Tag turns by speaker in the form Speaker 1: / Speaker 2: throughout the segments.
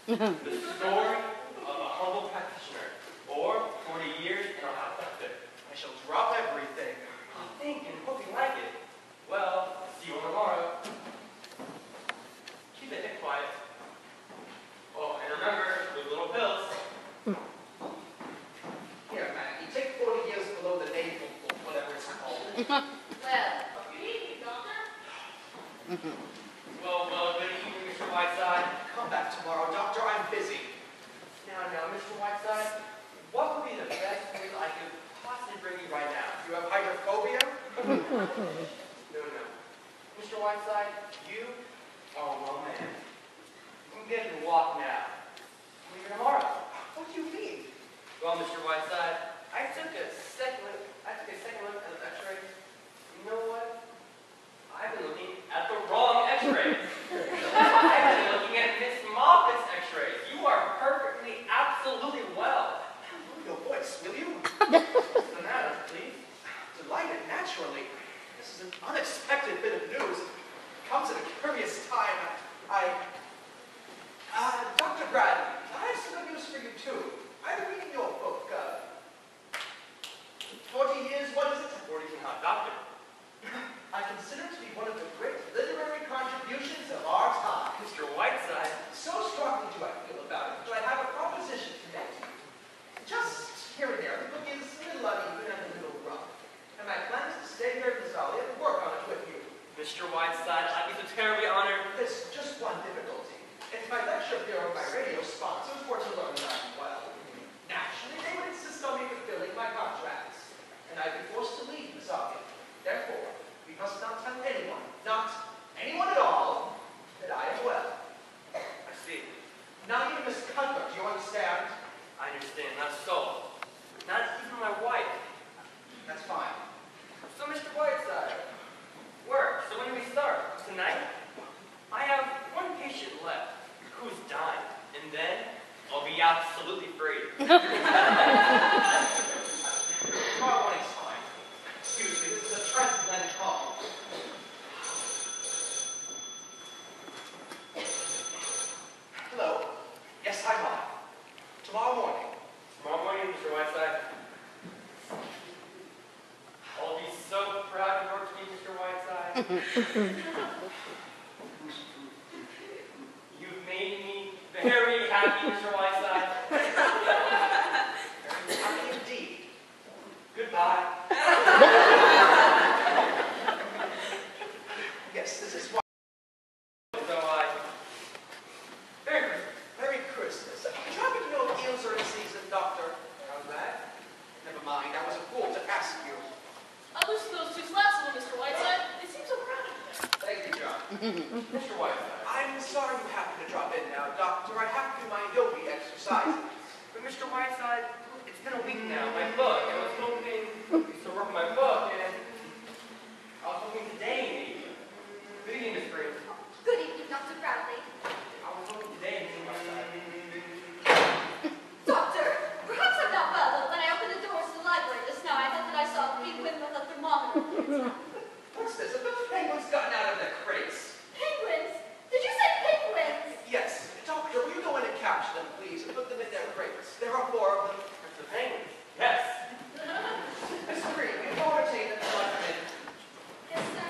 Speaker 1: The story of a humble practitioner, or 40 years and I'll have nothing. I shall drop everything. I think and hope you like it. Well, see you on tomorrow. Keep it quiet. Oh, and remember, those little pills.
Speaker 2: Here, Maggie, take 40 years below the navel, or whatever it's called.
Speaker 3: Well, good evening, Doctor.
Speaker 1: Well, good evening, Mr. Whiteside.
Speaker 2: Come back tomorrow, Doctor. I'm busy.
Speaker 1: Now, Mr. Whiteside, what would be the best meal I could possibly bring you right now?
Speaker 2: You have hydrophobia?
Speaker 1: No. Mr. Whiteside, you are a well man. You can get and walk now. Leave it tomorrow.
Speaker 2: What do you mean?
Speaker 1: Well, Mr. Whiteside, I took a second look at the x-rays. You know what? I've been looking at the wrong x-rays. I've been looking at Miss Moffat's x-rays. You are perfectly, absolutely well.
Speaker 2: Lower your voice, will you?
Speaker 1: What's the matter, please?
Speaker 2: Delighted, naturally. This is an unexpected bit of news. It comes at a curious time. Dr. Bradley, I have some good news for you, too. I'm reading your book, 40 years, what is it?
Speaker 1: 40 years hot doctor.
Speaker 2: I consider it to be one of the great literary contributions of our time.
Speaker 1: Mr. Whiteside.
Speaker 2: So strongly do I feel about it that I have a proposition to make to you. Just here and there, the book is a little uneven and a little rough. And my plan is to stay here in Visalia and work on it with you.
Speaker 1: Mr. Whiteside, I'd be so terribly honored.
Speaker 2: There's just one difficulty. If my lecture appear on my radio sponsors were to learn that I'm well, naturally they would insist on me fulfilling my contracts. And I'd be forced to leave Visalia. Therefore, we must not tell anyone, not anyone at all, that I am well.
Speaker 1: I see.
Speaker 2: Not even Miss Cuthbert, do you understand?
Speaker 1: I understand, not so. Not even my wife.
Speaker 2: That's fine.
Speaker 1: So, Mr. Whiteside, work. So when do we start? Tonight? I have one patient left who's dying, and then I'll be absolutely free.
Speaker 2: Tomorrow morning's fine. Excuse me, this is a transatlantic call. Hello. Yes, I'm on. Tomorrow morning.
Speaker 1: Tomorrow morning, Mr. Whiteside. I'll be so proud to work with you, Mr. Whiteside. You've made me very happy, Mr. Whiteside.
Speaker 2: Very happy indeed.
Speaker 1: Goodbye.
Speaker 2: Yes, this is why.
Speaker 1: So Merry Christmas.
Speaker 2: Merry Christmas. Do you happen to know if eels are in season, Doctor?
Speaker 1: How's that?
Speaker 2: Never mind, I was a fool to ask you.
Speaker 3: I'll loosen those two slats a little, Mr. Whiteside. They seem so proud of you.
Speaker 2: Thank you, John.
Speaker 1: Mr. Whiteside.
Speaker 2: I'm sorry you happen to drop in now, Doctor. I have to do my yogi exercises.
Speaker 1: But Mr. Whiteside, it's been a week now. My book, and I was hoping to work on my book, and I was hoping today, maybe. Good evening, Miss Briggs.
Speaker 4: Good evening, Dr. Bradley.
Speaker 1: I was hoping today, Mr. Whiteside.
Speaker 4: Doctor, perhaps I'm not well, but when I opened the doors to the library just now, I thought that I saw a penguin with a thermometer.
Speaker 2: What's this? Have those penguins gotten out of their crates?
Speaker 4: Penguins? Did you say penguins?
Speaker 2: Yes. Doctor, will you go in and capture them, please, and put them in their crates? There are 4 of them.
Speaker 1: That's the penguins. Yes.
Speaker 2: Miss Green, will you go entertain them and let them in?
Speaker 4: Yes, sir.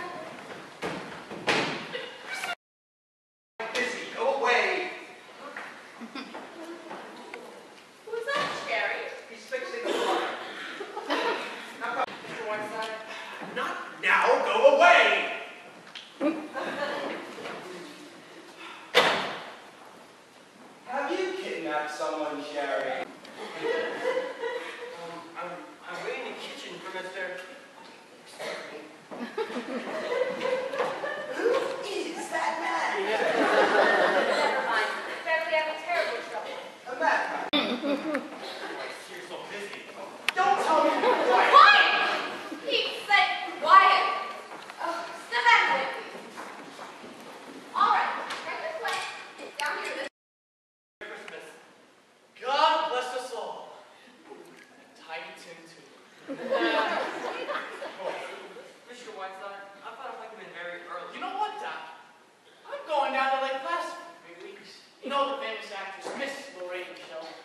Speaker 2: I'm busy. Go away.
Speaker 3: Who's that, Sherry?
Speaker 2: He's fixing the fire. Now come,
Speaker 1: Mr. Whiteside.
Speaker 2: not now. Go away.
Speaker 5: Have you kidnapped someone, Sherry?
Speaker 1: I'm waiting in the kitchen for Mr.
Speaker 2: Who is that man?
Speaker 4: Never mind. Bradley, I'm in terrible trouble.
Speaker 2: A madman.
Speaker 1: You're so busy.
Speaker 2: Don't tell me to be quiet.
Speaker 4: Quiet! He said quiet. Oh, step out of it, please. All right. Right this way. Down here.
Speaker 1: Merry Christmas.
Speaker 2: God bless us all. Tiny Tim too.
Speaker 1: Mr. Whiteside, I thought I'd like to
Speaker 6: know the famous actress, Miss Lorraine Sheldon.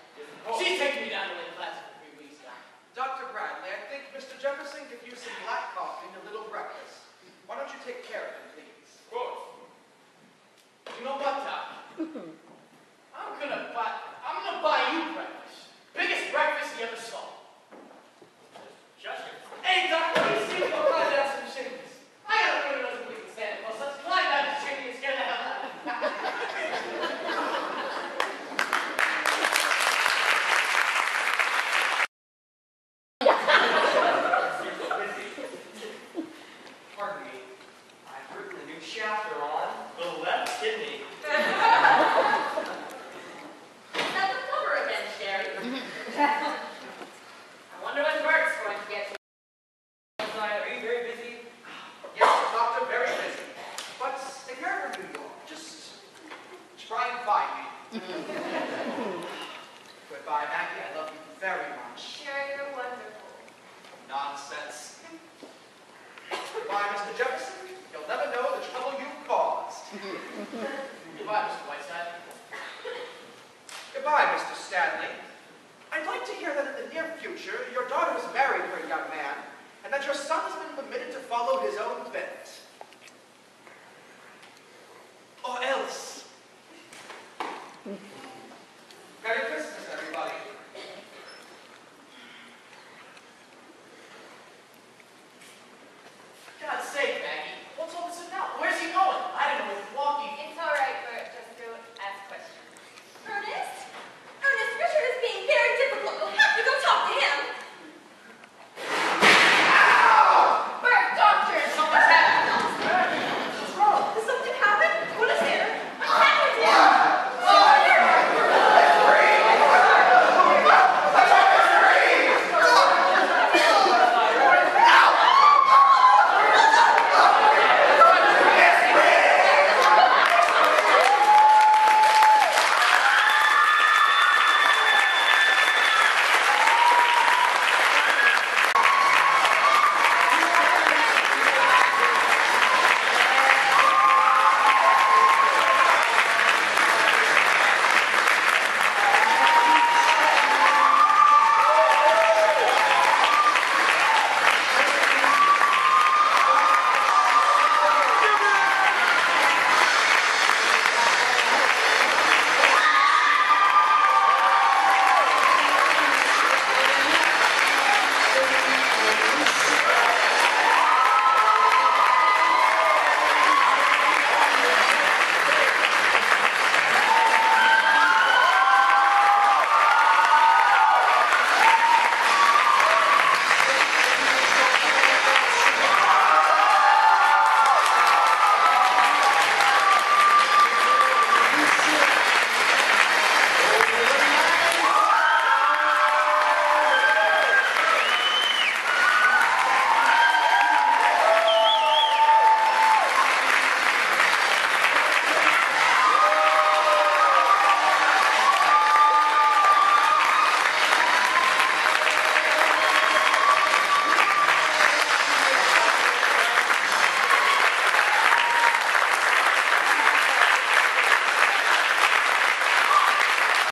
Speaker 6: She's taking me down to Lake Placid for 3 weeks now.
Speaker 2: Dr. Bradley, I think Mr. Jefferson could use some black coffee and a little breakfast. Why don't you take care of him, please?
Speaker 6: Of course. You know what, Doc? I'm gonna buy you breakfast. Biggest breakfast you ever saw.
Speaker 1: Just your
Speaker 6: Hey, Doc, what do you see about climb down some chimneys? I got a friend who doesn't believe in Santa Claus. Let's climb down the chimney and scare the hell out of him.
Speaker 1: Pardon me. I've written a new chapter on the left kidney.
Speaker 4: Is that the cover again, Sherry? I wonder when Bert's going to get to.
Speaker 1: Are you very busy?
Speaker 2: Yes, Doctor, very busy. But if you're ever in New York, just try and find me. Goodbye, Maggie. I love you very much.
Speaker 4: Sherry, you're wonderful.
Speaker 2: Nonsense. Goodbye, Mr. Jefferson. You'll never know the trouble you've caused.
Speaker 6: Goodbye, Mr. Whiteside.
Speaker 2: Goodbye, Mr. Stanley. I'd like to hear that in the near future, your daughter is married to a young man, and that your son has been permitted to follow his own bent. Or else.